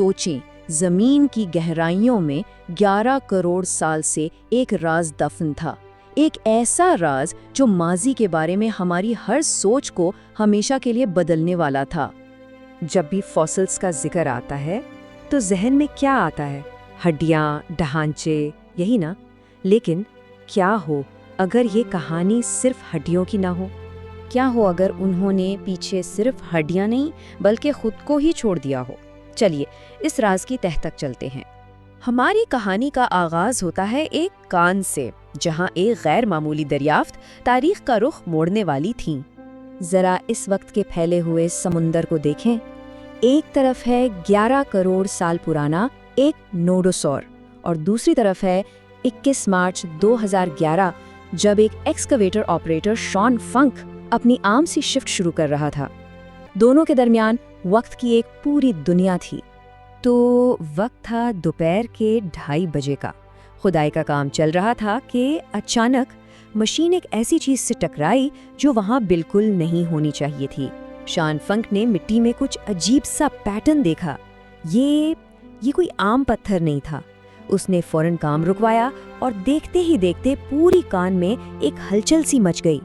सोचें, जमीन की गहराइयों में 11 करोड़ साल से एक राज दफन था। एक ऐसा राज जो माजी के बारे में हमारी हर सोच को हमेशा के लिए बदलने वाला था। जब भी फॉसिल्स का जिक्र आता है तो जहन में क्या आता है? हड्डियाँ, ढांचे, यही ना? लेकिन क्या हो अगर ये कहानी सिर्फ हड्डियों की ना हो? क्या हो अगर उन्होंने पीछे सिर्फ हड्डियां नहीं बल्कि खुद को ही छोड़ दिया हो? चलिए इस राज की तह तक चलते हैं। हमारी कहानी का आगाज होता है एक कान से, जहां एक गैर मामूली दरियाफ्त तारीख का रुख मोड़ने वाली थी। जरा इस वक्त के फैले हुए समुंदर को देखें। एक तरफ है 11 करोड़ साल पुराना एक नोडोसॉर और दूसरी तरफ है 21 मार्च 2011 जब एक एक्सकवेटर ऑपरेटर शॉन फंक अपनी आर्म सी शिफ्ट शुरू कर रहा था। दोनों के दरमियान वक्त की एक पूरी दुनिया थी। तो वक्त था दोपहर के 2:30 बजे का। खुदाई का काम चल रहा था कि अचानक मशीन एक ऐसी चीज से टकराई जो वहां बिल्कुल नहीं होनी चाहिए थी। शॉन फंक ने मिट्टी में कुछ अजीब सा पैटर्न देखा। ये कोई आम पत्थर नहीं था। उसने फौरन काम रुकवाया और देखते ही देखते पूरी कान में एक हलचल सी मच गई।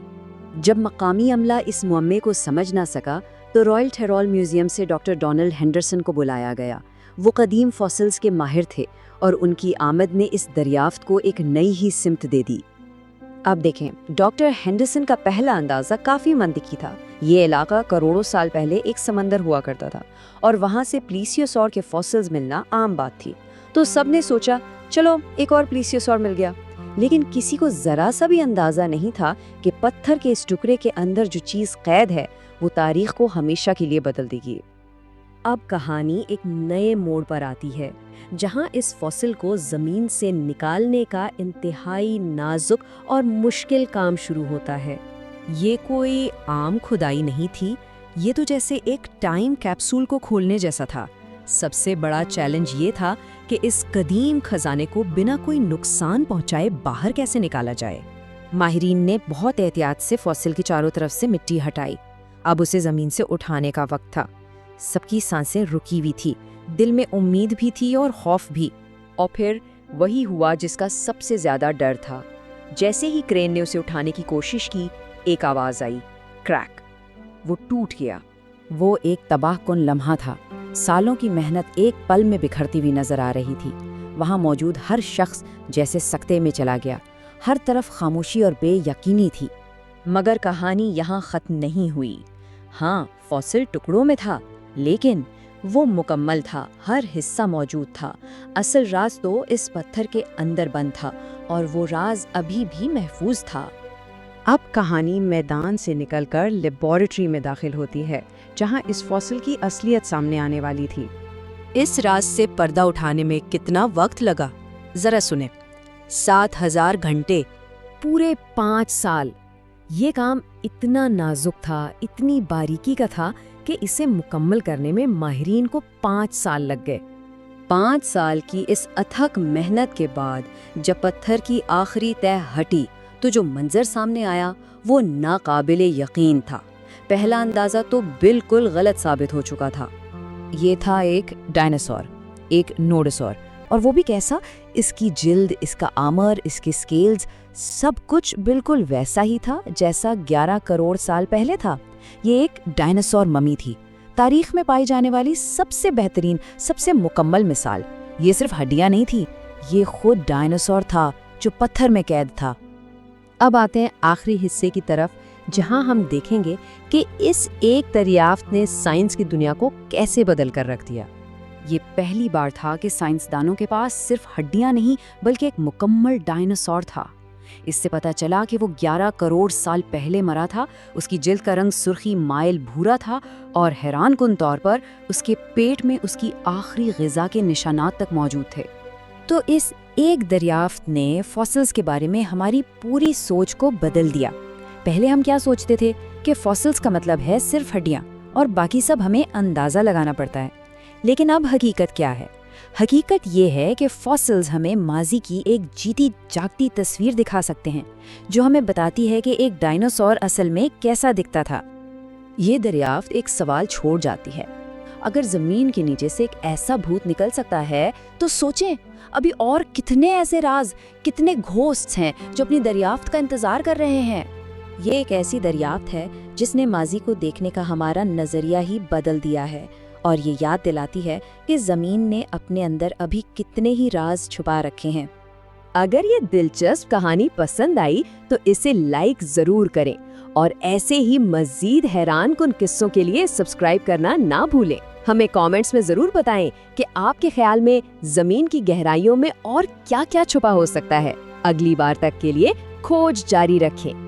जब मकामी अमला इस मुअम्मे को समझ ना सका तो रॉयल टेरॉल म्यूजियम से डॉक्टर डोनाल्ड हेंडरसन को बुलाया गया। वो कदीम फॉसिल्स के माहिर थे और उनकी आमद ने इस दरियाफ्त को एक नई ही सिमत दे दी। अब देखें, डॉक्टर हेंडरसन का पहला अंदाज़ा काफ़ी मंतिकी था। ये इलाका करोड़ों साल पहले एक समंदर हुआ करता था और वहाँ से प्लीसियोसॉर के फॉसिल्स मिलना आम बात थी। तो सबने सोचा चलो एक और प्लीसियोसॉर मिल गया। लेकिन किसी को ज़रा सा भी अंदाज़ा नहीं था कि पत्थर के इस टुकड़े के अंदर जो चीज़ कैद है वो तारीख को हमेशा के लिए बदल देगी। अब कहानी एक नए मोड़ पर आती है, जहां इस फॉसिल को ज़मीन से निकालने का इंतहाई नाजुक और मुश्किल काम शुरू होता है। ये कोई आम खुदाई नहीं थी, ये तो जैसे एक टाइम कैप्सूल को खोलने जैसा था। सबसे बड़ा चैलेंज ये था कि इस कदीम खजाने को बिना कोई नुकसान पहुंचाए बाहर कैसे निकाला जाए। माहिरीन ने बहुत एहतियात से फॉसिल की चारों तरफ से मिट्टी हटाई। अब उसे ज़मीन से उठाने का वक्त था। सबकी सांसें रुकी हुई थी, दिल में उम्मीद भी थी और खौफ भी। और फिर वही हुआ जिसका सबसे ज़्यादा डर था। जैसे ही क्रेन ने उसे उठाने की कोशिश की, एक आवाज़ आई, क्रैक। वो टूट गया। वो एक तबाहकुन लम्हा था। सालों की मेहनत एक पल में बिखरती हुई नजर आ रही थी। वहाँ मौजूद हर शख्स जैसे सकते में चला गया। हर तरफ खामोशी और बेयकीनी थी। मगर कहानी यहाँ ख़त्म नहीं हुई। हाँ, फॉसिल टुकड़ों में था, लेकिन वो मुकम्मल था, हर हिस्सा मौजूद था। असल राज तो इस पत्थर के अंदर बंद था और वो राज अभी भी महफूज था। अब कहानी मैदान से निकलकर लेबोरेटरी में दाखिल होती है, जहां इस फॉसिल की असलियत सामने आने वाली थी। इस राज से पर्दा उठाने में कितना वक्त लगा, जरा सुने। 7000 घंटे, पूरे 5 साल। ये काम इतना नाजुक था, इतनी बारीकी का था कि इसे मुकम्मल करने में माहिरीन को 5 साल लग गए। 5 साल की इस अथक मेहनत के बाद जब पत्थर की आखिरी तह हटी तो जो मंजर सामने आया वो नाकाबिले यकीन था। पहला अंदाज़ा तो बिल्कुल गलत साबित हो चुका था। ये था एक डायनासोर, एक नोडोसॉर, और वो भी कैसा? इसकी जिल्द, इसका आर्मर, इसके स्केल्स, सब कुछ बिल्कुल वैसा ही था जैसा 11 करोड़ साल पहले था। ये एक डायनासोर ममी थी, तारीख में पाई जाने वाली सबसे बेहतरीन, सबसे मुकम्मल मिसाल। ये सिर्फ हड्डियां नहीं थी, ये खुद डायनासोर था जो पत्थर में कैद था। अब आते हैं आखिरी हिस्से की तरफ, जहां हम देखेंगे कि इस एक दरियाफ्त ने साइंस की दुनिया को कैसे बदल कर रख दिया। ये पहली बार था कि साइंसदानों के पास सिर्फ हड्डियां नहीं बल्कि एक मुकम्मल डायनासोर था। इससे पता चला कि वो 11 करोड़ साल पहले मरा था। उसकी जिल्द का रंग सुर्खी माइल भूरा था और हैरानकुन तौर पर उसके पेट में उसकी आखिरी ग़िज़ा के निशानात तक मौजूद थे। तो इस एक दरियाफ्त ने फॉसिल्स के बारे में हमारी पूरी सोच को बदल दिया। पहले हम क्या सोचते थे कि फॉसिल्स का मतलब है सिर्फ हड्डियां और बाकी सब हमें अंदाज़ा लगाना पड़ता है। लेकिन अब हकीकत क्या है? हकीकत ये है कि फॉसिल्स हमें माजी की एक जीती जागती तस्वीर दिखा सकते हैं, जो हमें बताती है कि एक डायनासोर असल में कैसा दिखता था। ये दरियाफ्त एक सवाल छोड़ जाती है, अगर जमीन के नीचे से एक ऐसा भूत निकल सकता है तो सोचें अभी और कितने ऐसे राज, कितने घोस्ट्स हैं जो अपनी दरियाफ्त का इंतजार कर रहे हैं। ये एक ऐसी दरियाफ्त है जिसने माजी को देखने का हमारा नजरिया ही बदल दिया है और ये याद दिलाती है कि जमीन ने अपने अंदर अभी कितने ही राज छुपा रखे हैं। अगर ये दिलचस्प कहानी पसंद आई तो इसे लाइक जरूर करें और ऐसे ही मजीद हैरानकुन किस्सों के लिए सब्सक्राइब करना ना भूलें। हमें कमेंट्स में जरूर बताएं कि आपके ख्याल में जमीन की गहराइयों में और क्या-क्या छुपा हो सकता है। अगली बार तक के लिए खोज जारी रखें।